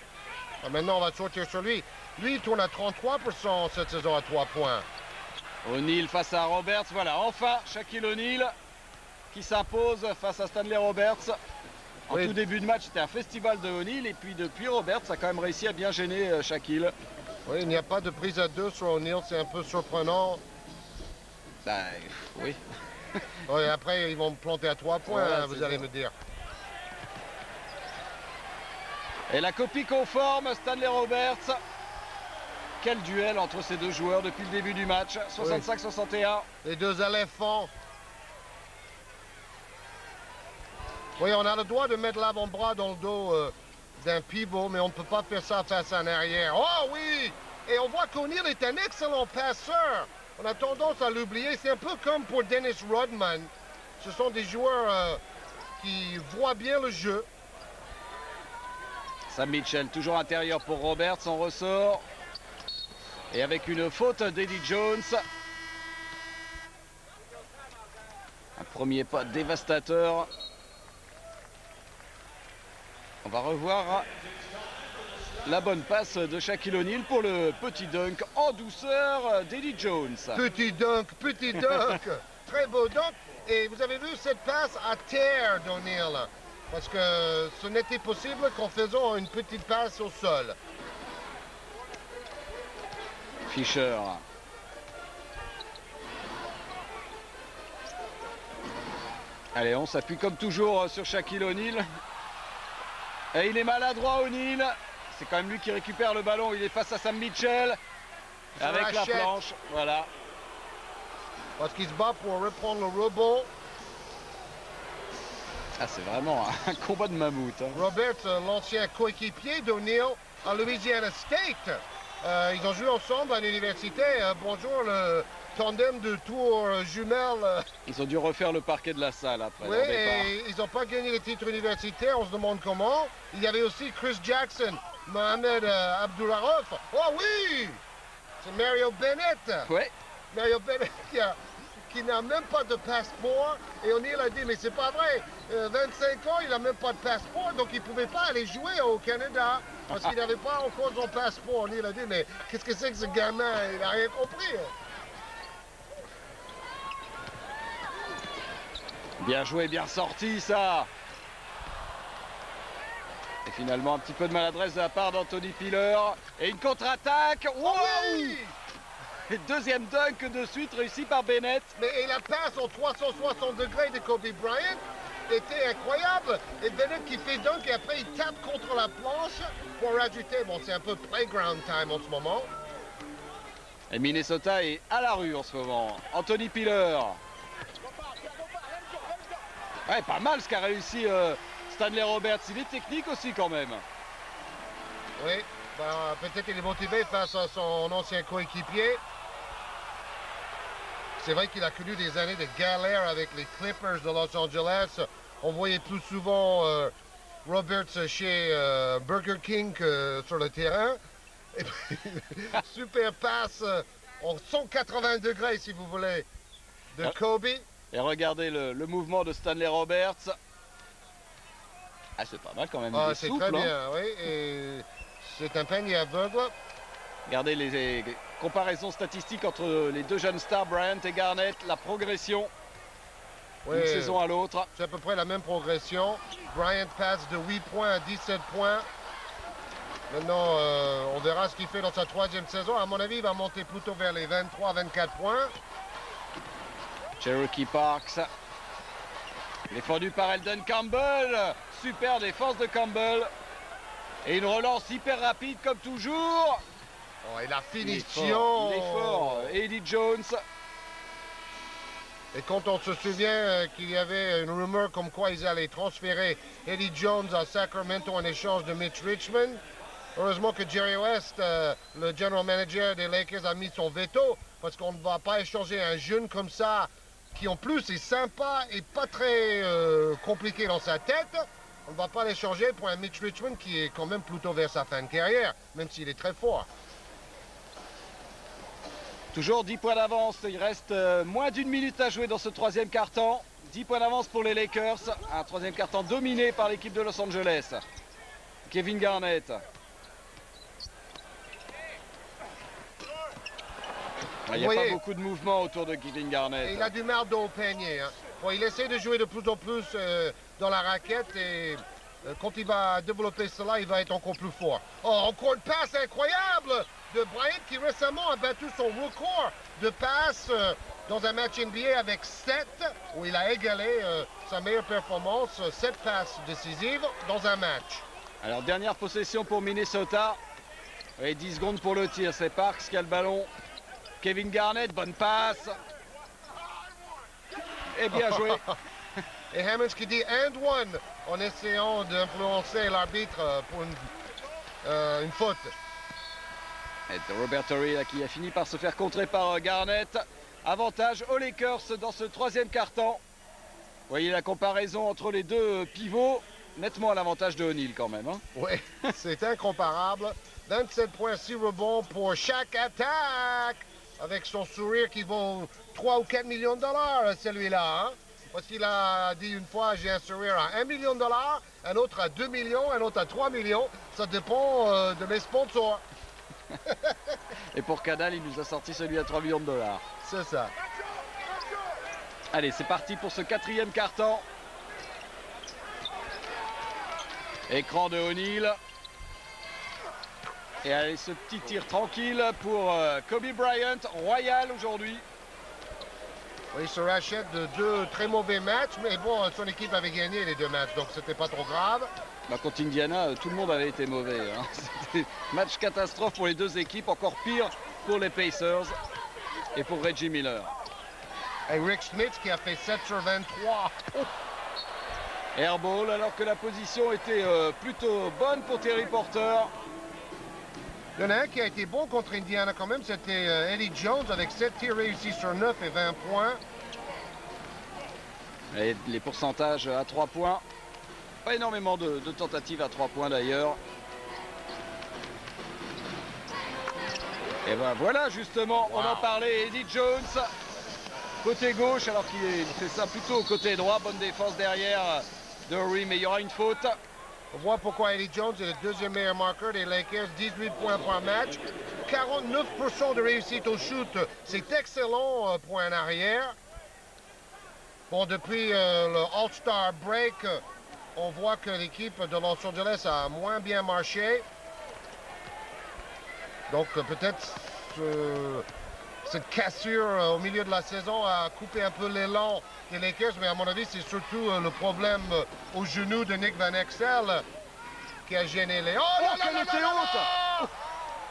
Ah, maintenant, on va sortir sur lui. Lui, il tourne à 33% cette saison à 3 points. O'Neal face à Roberts. Voilà, enfin, Shaquille O'Neal qui s'impose face à Stanley Roberts. En tout début de match, c'était un festival de O'Neal. Et puis depuis, Roberts a quand même réussi à bien gêner Shaquille. Oui, il n'y a pas de prise à 2 sur O'Neal. C'est un peu surprenant. Bah, oui. Oui, après, ils vont me planter à 3 points, Ouais, vous allez me dire. Et la copie conforme, Stanley Roberts. Quel duel entre ces deux joueurs depuis le début du match. 65-61. Les deux éléphants. Oui, on a le droit de mettre l'avant-bras dans le dos d'un pivot, mais on ne peut pas faire ça face en arrière. Oh oui! Et on voit qu'O'Neal est un excellent passeur. On a tendance à l'oublier. C'est un peu comme pour Dennis Rodman. Ce sont des joueurs qui voient bien le jeu. Sam Mitchell, toujours intérieur pour Roberts, on ressort. Et avec une faute d'Eddie Jones. Un premier pas dévastateur. On va revoir la bonne passe de Shaquille O'Neal pour le petit dunk en douceur d'Eddie Jones. Petit dunk, très beau dunk. Et vous avez vu cette passe à terre d'O'Neal, parce que ce n'était possible qu'en faisant une petite passe au sol. Fisher. Allez, on s'appuie comme toujours sur Shaquille O'Neal. Et il est maladroit, O'Neal. C'est quand même lui qui récupère le ballon. Il est face à Sam Mitchell. Avec la planche, voilà. Parce qu'il se bat pour reprendre le rebond. Ah, c'est vraiment un combat de mammouth. Hein. Roberts, l'ancien coéquipier d'O'Neal à Louisiana State. Ils ont joué ensemble à l'université. Bonjour, le tandem de tours jumelles. Ils ont dû refaire le parquet de la salle après Oui, leur départ. et ils n'ont pas gagné les titres universitaires. On se demande comment. Il y avait aussi Chris Jackson, Mohamed Abdullarov. Oh oui! C'est Mario Bennett. Ouais. Mario Bennett qui n'a même pas de passeport. Et O'Neill a dit, mais c'est pas vrai. 25 ans, il n'a même pas de passeport, donc il ne pouvait pas aller jouer au Canada parce qu'il n'avait pas encore son passeport. O'Neill a dit, mais qu'est-ce que c'est que ce gamin? Il n'a rien compris. Bien joué, bien sorti ça. Et finalement un petit peu de maladresse de la part d'Anthony Piller. Et une contre-attaque. Wow! Oui! Et deuxième dunk de suite réussi par Bennett. Et la passe au 360 degrés de Kobe Bryant était incroyable. Et Bennett qui fait dunk et après il tape contre la planche pour rajouter. Bon, c'est un peu playground time en ce moment. Et Minnesota est à la rue en ce moment. Anthony Piller. Ouais, pas mal ce qu'a réussi Stanley Roberts. Il est technique aussi quand même. Oui, ben, peut-être qu'il est motivé face à son ancien coéquipier. C'est vrai qu'il a connu des années de galère avec les Clippers de Los Angeles. On voyait plus souvent Roberts chez Burger King que sur le terrain. Et puis, super passe en 180 degrés, si vous voulez, de Kobe. Et regardez le mouvement de Stanley Roberts. Ah, c'est pas mal quand même. C'est souple, très bien, hein. oui. Et c'est un panier aveugle. Regardez les comparaisons statistiques entre les deux jeunes stars, Bryant et Garnett. La progression Oui, d'une saison à l'autre. c'est à peu près la même progression. Bryant passe de 8 points à 17 points. Maintenant, on verra ce qu'il fait dans sa troisième saison. À mon avis, il va monter plutôt vers les 23-24 points. Cherokee Parks. Défendu par Eldon Campbell. Super défense de Campbell. Et une relance hyper rapide comme toujours. Oh, et la Il est finition. fort. Il est fort. Eddie Jones. Et quand on se souvient qu'il y avait une rumeur comme quoi ils allaient transférer Eddie Jones à Sacramento en échange de Mitch Richmond, heureusement que Jerry West, le general manager des Lakers, a mis son veto parce qu'on ne va pas échanger un jeune comme ça qui en plus est sympa et pas très compliqué dans sa tête. On ne va pas l'échanger pour un Mitch Richmond qui est quand même plutôt vers sa fin de carrière, même s'il est très fort. Toujours 10 points d'avance. Il reste moins d'une minute à jouer dans ce troisième quart-temps. 10 points d'avance pour les Lakers. Un troisième quart-temps dominé par l'équipe de Los Angeles. Kevin Garnett. Il n'y a pas beaucoup de mouvement autour de Kevin Garnett. Et il a du mal au panier. Hein. Bon, il essaie de jouer de plus en plus dans la raquette et quand il va développer cela, il va être encore plus fort. Oh, encore une passe incroyable de Bryant qui récemment a battu son record de passes dans un match NBA avec 7, où il a égalé sa meilleure performance, 7 passes décisives dans un match. Alors, dernière possession pour Minnesota. Et 10 secondes pour le tir. C'est Parks qui a le ballon. Kevin Garnett, bonne passe. Et bien joué. Et Hammonds qui dit « and one » en essayant d'influencer l'arbitre pour une faute. Et Robert Torrey qui a fini par se faire contrer par Garnett. Avantage aux Lakers dans ce troisième quart-temps. Vous voyez la comparaison entre les deux pivots. Nettement à l'avantage de O'Neill quand même. Hein. Oui, c'est incomparable. 27 points, 6 rebonds pour chaque attaque. Avec son sourire qui vaut 3 ou 4 millions de dollars, celui-là. Hein? Parce qu'il a dit une fois, j'ai un sourire à 1 million de dollars, un autre à 2 millions, un autre à 3 millions. Ça dépend de mes sponsors. Et pour Cadal, il nous a sorti celui à 3 millions de dollars. C'est ça. Allez, c'est parti pour ce quatrième quart-temps. Écran de O'Neill. Et allez, ce petit tir tranquille pour Kobe Bryant, royal aujourd'hui. Oui, il se rachète de 2 très mauvais matchs, mais bon, son équipe avait gagné les 2 matchs, donc c'était pas trop grave. Bah, contre Indiana, tout le monde avait été mauvais. Hein. C'était match catastrophe pour les deux équipes, encore pire pour les Pacers et pour Reggie Miller. Et Rick Smith qui a fait 7 sur 23. Oh. Airball, alors que la position était plutôt bonne pour Terry Porter. Il y en a un qui a été bon contre Indiana quand même, c'était Eddie Jones avec 7 tirs réussis sur 9 et 20 points. Et les pourcentages à 3 points. Pas énormément de tentatives à 3 points d'ailleurs. Et ben voilà justement, on en parlait, Eddie Jones. Côté gauche, alors qu'il fait ça plutôt côté droit. Bonne défense derrière de Horry, mais il y aura une faute. On voit pourquoi Eddie Jones est le deuxième meilleur marqueur des Lakers, 18 points par match. 49% de réussite au shoot, c'est excellent pour un arrière. Bon, depuis le All-Star Break, on voit que l'équipe de Los Angeles a moins bien marché. Donc peut-être cette cassure au milieu de la saison a coupé un peu l'élan des Lakers, mais à mon avis, c'est surtout le problème au genou de Nick Van Exel qui a gêné les... Oh, là, là, là, là, là,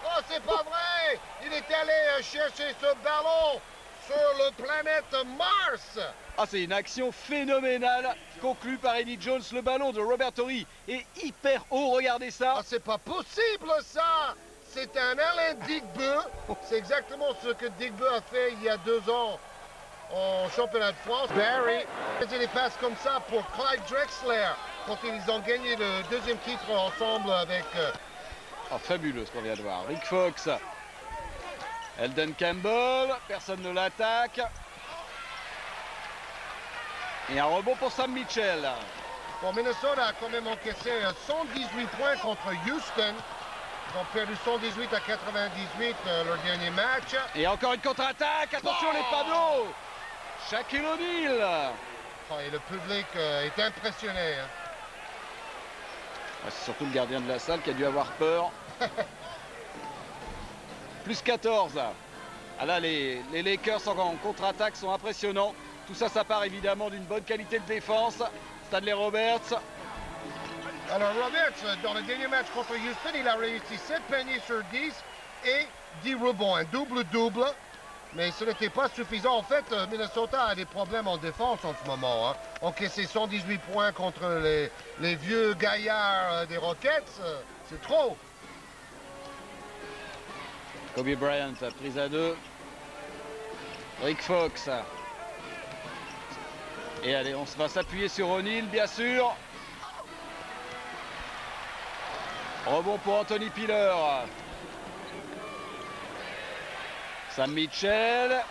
oh, c'est pas vrai! Il est allé chercher ce ballon sur le planète Mars! Ah, c'est une action phénoménale conclue par Eddie Jones. Le ballon de Robert Horry est hyper haut, regardez ça. Ah, c'est pas possible ça! C'est un Alain Digbeu. C'est exactement ce que Digbeu a fait il y a 2 ans en championnat de France. Barry faisait des passes comme ça pour Clyde Drexler quand ils ont gagné le 2e titre ensemble avec... Oh, fabuleux ce qu'on vient de voir. Rick Fox. Eldon Campbell. Personne ne l'attaque. Et un rebond pour Sam Mitchell. Bon, Minnesota a quand même encaissé 118 points contre Houston. Ils ont perdu 118 à 98 leur dernier match. Et encore une contre-attaque. Attention les panneaux. Shaquille O'Neal. Oh, et le public est impressionné. Hein. Ah, c'est surtout le gardien de la salle qui a dû avoir peur. Plus 14. Ah là, les Lakers en contre-attaque sont impressionnants. Tout ça, ça part évidemment d'une bonne qualité de défense. Stanley Roberts. Alors Roberts, dans le dernier match contre Houston, il a réussi 7 paniers sur 10 et 10 rebonds, un double-double. Mais ce n'était pas suffisant. En fait, Minnesota a des problèmes en défense en ce moment. Hein. Encaisser 118 points contre les vieux gaillards des Rockets, c'est trop. Kobe Bryant, prise à 2. Rick Fox. Et allez, on va s'appuyer sur O'Neal, bien sûr. Rebond pour Anthony Piller. Sam Mitchell.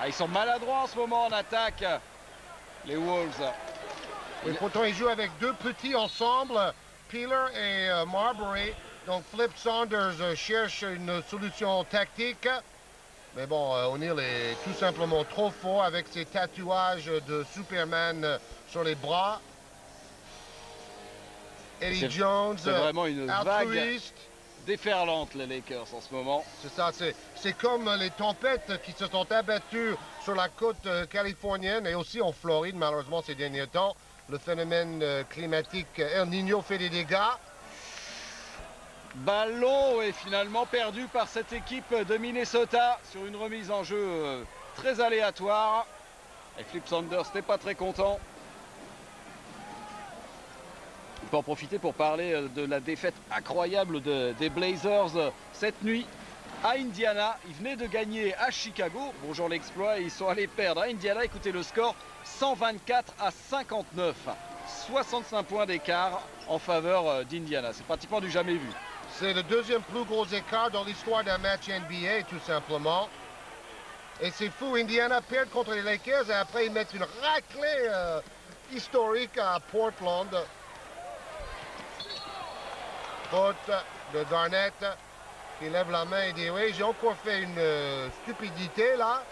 Ah, ils sont maladroits en ce moment en attaque, les Wolves. Et pourtant, ils jouent avec 2 petits ensemble, Piller et Marbury. Donc, Flip Saunders cherche une solution tactique. Mais bon, O'Neal est tout simplement trop fort avec ses tatouages de Superman sur les bras. Eddie Jones, c'est vraiment une altruiste. Vague déferlante, les Lakers, en ce moment. C'est ça, c'est comme les tempêtes qui se sont abattues sur la côte californienne et aussi en Floride, malheureusement, ces derniers temps. Le phénomène climatique El Niño fait des dégâts. Ballon est finalement perdu par cette équipe de Minnesota sur une remise en jeu très aléatoire. Et Flip Saunders n'est pas très content. On peut en profiter pour parler de la défaite incroyable des Blazers cette nuit à Indiana. Ils venaient de gagner à Chicago. Bonjour l'exploit. Ils sont allés perdre à Indiana. Écoutez le score, 124 à 59. 65 points d'écart en faveur d'Indiana. C'est pratiquement du jamais vu. C'est le 2e plus gros écart dans l'histoire d'un match NBA, tout simplement. Et c'est fou, Indiana perd contre les Lakers et après ils mettent une raclée historique à Portland. Faute de Garnett qui lève la main et dit « Oui, j'ai encore fait une stupidité là. »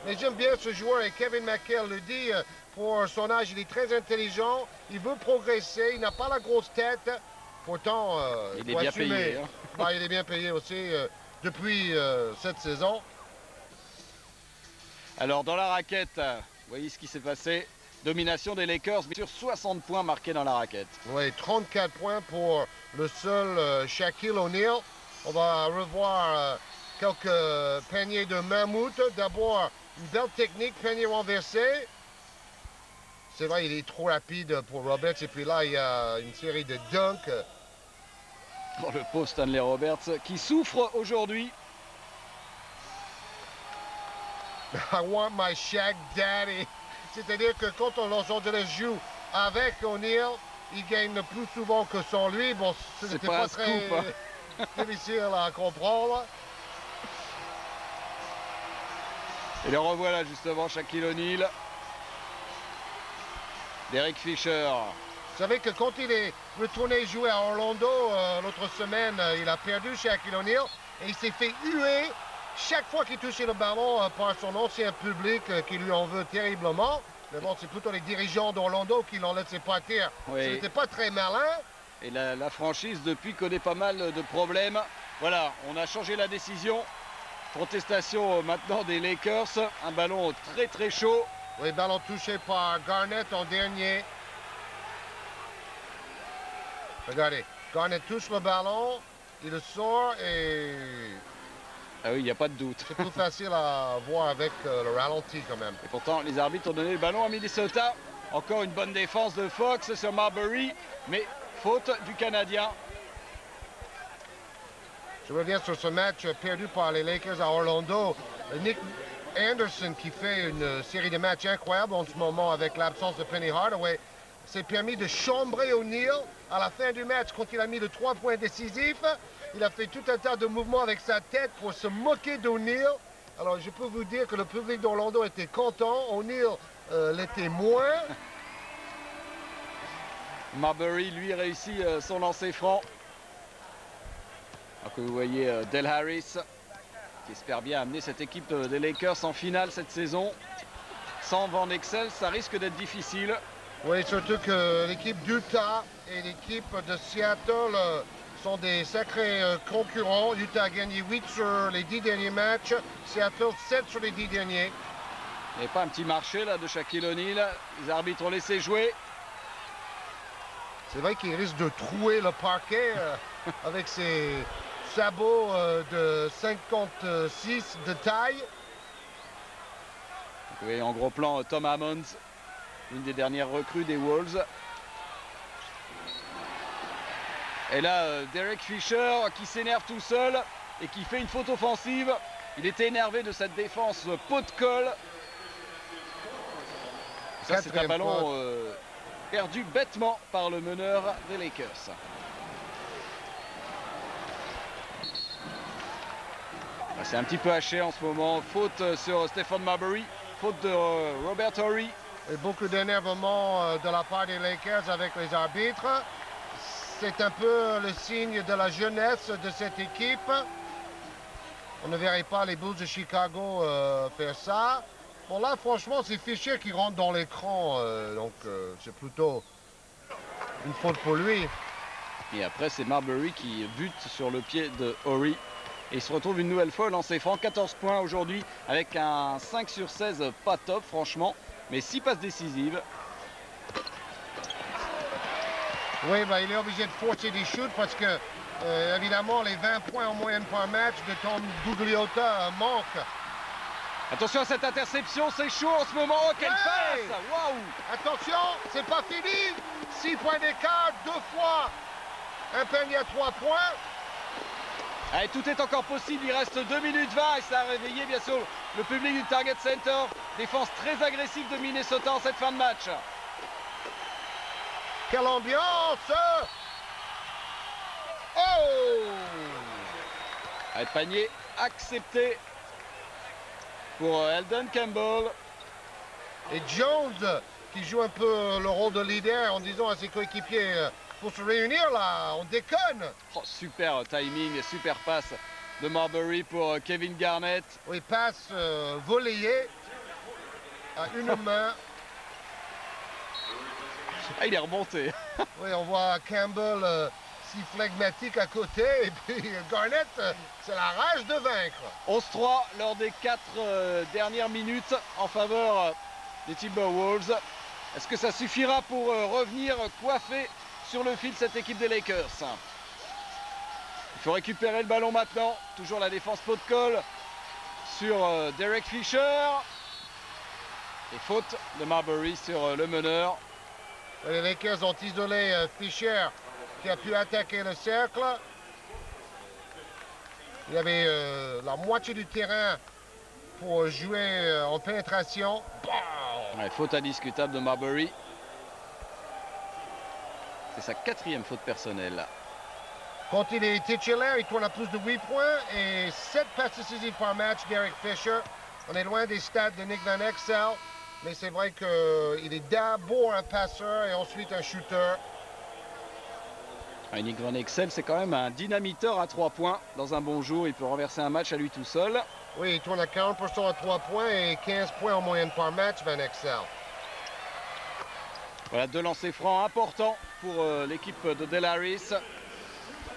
Mais j'aime bien ce joueur et Kevin McHale le dit, pour son âge, il est très intelligent, il veut progresser, il n'a pas la grosse tête. Pourtant, il est bien assumer. payé. Hein. Bah, il est bien payé aussi depuis cette saison. Alors, dans la raquette, vous voyez ce qui s'est passé. Domination des Lakers, sur 60 points marqués dans la raquette. Oui, 34 points pour le seul Shaquille O'Neal. On va revoir quelques paniers de mammouth. D'abord, une belle technique, panier renversé. C'est vrai, il est trop rapide pour Roberts. Et puis là, il y a une série de dunks. Pour le pauvre Stanley Roberts qui souffre aujourd'hui. I want my Shaq Daddy. C'est-à-dire que quand Los Angeles joue avec O'Neill, il gagne plus souvent que sans lui. Bon, c'était pas très scoop, hein. difficile à comprendre. Et le revoilà justement, Shaquille O'Neal. Derek Fisher. Vous savez que quand il est retourné jouer à Orlando l'autre semaine, il a perdu Shaquille O'Neal et il s'est fait huer chaque fois qu'il touchait le ballon par son ancien public qui lui en veut terriblement. Mais bon, c'est plutôt les dirigeants d'Orlando qui l'ont laissé partir. Oui. Ce n'était pas très malin. Et la franchise depuis connaît pas mal de problèmes. Voilà, on a changé la décision. Protestation maintenant des Lakers. Un ballon très très chaud. Oui, ballon touché par Garnett en dernier. Regardez, Garnett touche le ballon, il le sort et Ah oui, il n'y a pas de doute. c'est plus facile à voir avec le ralenti quand même. Et pourtant, les arbitres ont donné le ballon à Minnesota. Encore une bonne défense de Fox sur Marbury, mais faute du Canadien. Je reviens sur ce match perdu par les Lakers à Orlando. Nick Anderson, qui fait une série de matchs incroyables en ce moment avec l'absence de Penny Hardaway, s'est permis de chambrer O'Neill à la fin du match quand il a mis le 3 points décisif. Il a fait tout un tas de mouvements avec sa tête pour se moquer d'O'Neill. Alors je peux vous dire que le public d'Orlando était content, O'Neill l'était moins. Marbury, lui, réussit son lancer franc. Alors que vous voyez Del Harris, qui espère bien amener cette équipe des Lakers en finale cette saison. Sans Van Exel, ça risque d'être difficile. Oui, surtout que l'équipe d'Utah et l'équipe de Seattle sont des sacrés concurrents. Utah a gagné 8 sur les 10 derniers matchs, Seattle 7 sur les 10 derniers. Il n'y avait pas un petit marché là de Shaquille O'Neal. Les arbitres ont laissé jouer. C'est vrai qu'il risque de trouer le parquet avec ses sabots de 56 de taille. Vous voyez en gros plan Tom Hammonds, une des dernières recrues des Wolves. Et là, Derek Fisher qui s'énerve tout seul et qui fait une faute offensive. Il était énervé de cette défense pot de colle. Ça, c'est un ballon perdu bêtement par le meneur des Lakers. C'est un petit peu haché en ce moment. Faute sur Stephon Marbury, faute de Robert Horry. Et beaucoup d'énervement de la part des Lakers avec les arbitres. C'est un peu le signe de la jeunesse de cette équipe. On ne verrait pas les Bulls de Chicago faire ça. Bon là, franchement, c'est Fisher qui rentre dans l'écran, donc c'est plutôt une faute pour lui. Et après, c'est Marbury qui bute sur le pied de Horry. Et il se retrouve une nouvelle fois lancé franc. 14 points aujourd'hui avec un 5 sur 16 pas top, franchement. Mais 6 passes décisives. Oui, ben, il est obligé de forcer des shoots parce que, évidemment, les 20 points en moyenne par match de Tom Gugliotta manquent. Attention à cette interception, c'est chaud en ce moment. Oh, quelle passe! Waouh! Attention, c'est pas fini. 6 points d'écart, 2 fois un panier à 3 points. Allez, tout est encore possible, il reste 2 minutes 20 et ça a réveillé bien sûr le public du Target Center. Défense très agressive de Minnesota en cette fin de match. Quelle ambiance! Oh! Allez, panier accepté pour Eldon Campbell. Et Jones qui joue un peu le rôle de leader en disant à ses coéquipiers pour se réunir là, on déconne. Oh, super timing et super passe de Marbury pour Kevin Garnett. Oui, passe volée à une main. Ah, il est remonté. Oui, on voit Campbell si flegmatique à côté et puis Garnett, c'est la rage de vaincre. 11-3 lors des 4 dernières minutes en faveur des Timberwolves. Est-ce que ça suffira pour revenir coiffer sur le fil cette équipe des Lakers? Il faut récupérer le ballon maintenant. Toujours la défense pot de colle sur Derek Fisher. Et faute de Marbury sur le meneur. Les Lakers ont isolé Fisher qui a pu attaquer le cercle. Il avait la moitié du terrain pour jouer en pénétration. Ouais, faute indiscutable de Marbury. C'est sa 4e faute personnelle. Quand il est titulaire, il tourne à plus de 8 points et 7 passes décisives par match, Derek Fisher. On est loin des stats de Nick Van Exel, mais c'est vrai qu'il est d'abord un passeur et ensuite un shooter. Nick Van Exel, c'est quand même un dynamiteur à 3 points. Dans un bon jour, il peut renverser un match à lui tout seul. Oui, il tourne à 40% à 3 points et 15 points en moyenne par match, Van Exel. Voilà 2 lancers francs importants pour l'équipe de Del Harris,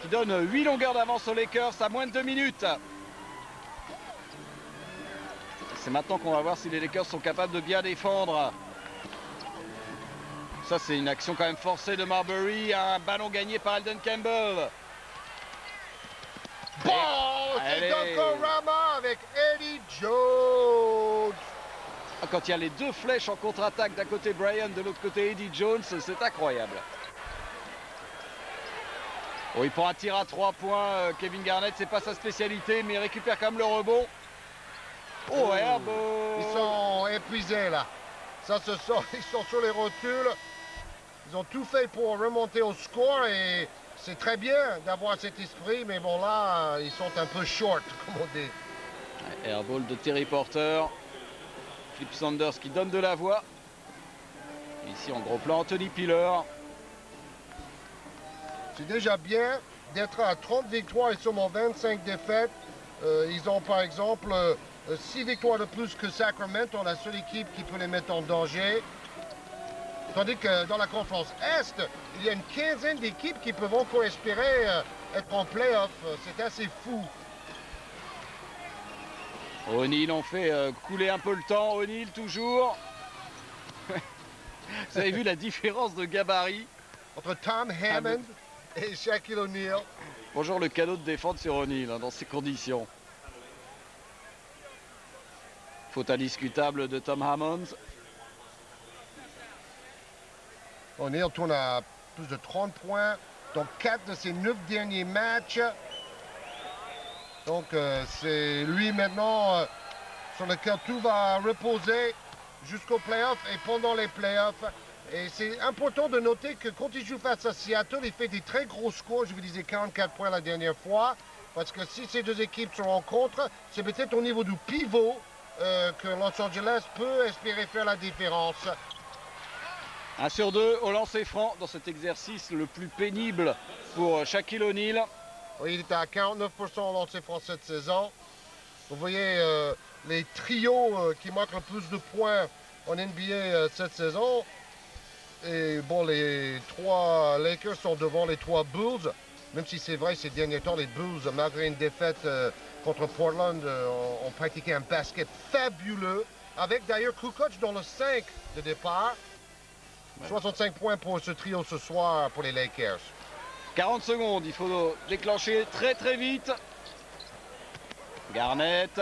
qui donne 8 longueurs d'avance aux Lakers à moins de 2 minutes. C'est maintenant qu'on va voir si les Lakers sont capables de bien défendre. Ça, c'est une action quand même forcée de Marbury. Un ballon gagné par Elden Campbell. Bon, c'est Dunkorama avec Eddie Jones. Quand il y a les 2 flèches en contre-attaque, d'un côté Brian, de l'autre côté Eddie Jones, c'est incroyable. Oh, il prend un tir à 3 points. Kevin Garnett, c'est pas sa spécialité, mais il récupère quand même le rebond. Oh, Herb. Ils sont épuisés là. Ça se sent, ils sont sur les rotules. Ils ont tout fait pour remonter au score et c'est très bien d'avoir cet esprit, mais bon là, ils sont un peu short, comme on dit. Airball de Terry Porter. Flip Sanders qui donne de la voix. Ici en gros plan, Anthony Piller. C'est déjà bien d'être à 30 victoires et seulement 25 défaites. Ils ont par exemple 6 victoires de plus que Sacramento, la seule équipe qui peut les mettre en danger. Tandis que dans la conférence Est, il y a une quinzaine d'équipes qui peuvent encore espérer être en play-off. C'est assez fou. O'Neal ont fait couler un peu le temps. O'Neal toujours. Vous avez vu la différence de gabarit entre Tom Hammond et Shaquille O'Neal. Bonjour le cadeau de défendre sur O'Neal dans ces conditions. Faute indiscutable de Tom Hammond. O'Neal tourne à plus de 30 points dans 4 de ses 9 derniers matchs. Donc c'est lui maintenant sur lequel tout va reposer jusqu'aux playoffs et pendant les playoffs. Et c'est important de noter que quand il joue face à Seattle, il fait des très gros scores. Je vous disais 44 points la dernière fois. Parce que si ces deux équipes se rencontrent, c'est peut-être au niveau du pivot que Los Angeles peut espérer faire la différence. 1 sur 2 au lancer franc dans cet exercice le plus pénible pour Shaquille O'Neal. Oui, il est à 49% au lancer franc cette saison. Vous voyez les trios qui marquent le plus de points en NBA cette saison. Et bon, les 3 Lakers sont devant les 3 Bulls. Même si c'est vrai, ces derniers temps, les Bulls, malgré une défaite contre Portland, ont pratiqué un basket fabuleux. Avec d'ailleurs Kukoc dans le 5 de départ. 65 points pour ce trio ce soir pour les Lakers. 40 secondes, il faut déclencher très très vite. Garnett,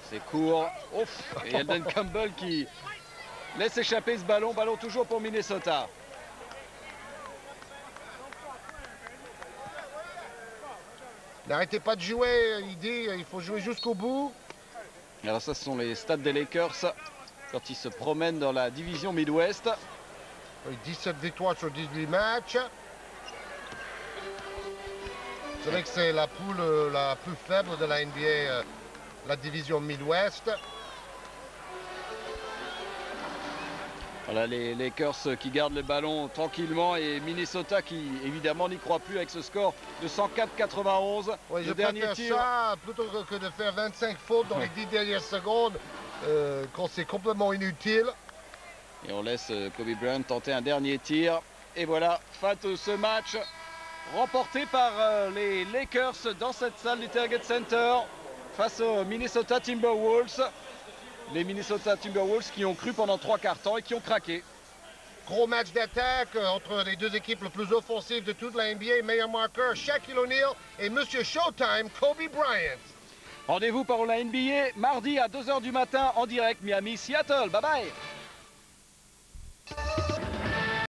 c'est court. Ouf, et Elden Campbell qui laisse échapper ce ballon. Ballon toujours pour Minnesota. N'arrêtez pas de jouer, il dit, il faut jouer jusqu'au bout. Alors ça, ce sont les stats des Lakers quand ils se promènent dans la division Midwest. 17 victoires sur 18 matchs. C'est vrai que c'est la poule la plus faible de la NBA, la division Midwest. Voilà les Lakers qui gardent le ballon tranquillement et Minnesota qui évidemment n'y croit plus avec ce score de 104-91. Oui, le dernier tir. Ça plutôt que de faire 25 fautes dans les 10 dernières secondes quand c'est complètement inutile. Et on laisse Kobe Bryant tenter un dernier tir. Et voilà, fin de ce match remporté par les Lakers dans cette salle du Target Center face aux Minnesota Timberwolves. Les Minnesota Timberwolves qui ont cru pendant 3 quarts temps et qui ont craqué. Gros match d'attaque entre les deux équipes les plus offensives de toute la NBA. Meilleur marqueur, Shaquille O'Neal et Monsieur Showtime, Kobe Bryant. Rendez-vous par la NBA mardi à 2 h du matin en direct Miami-Seattle. Bye bye.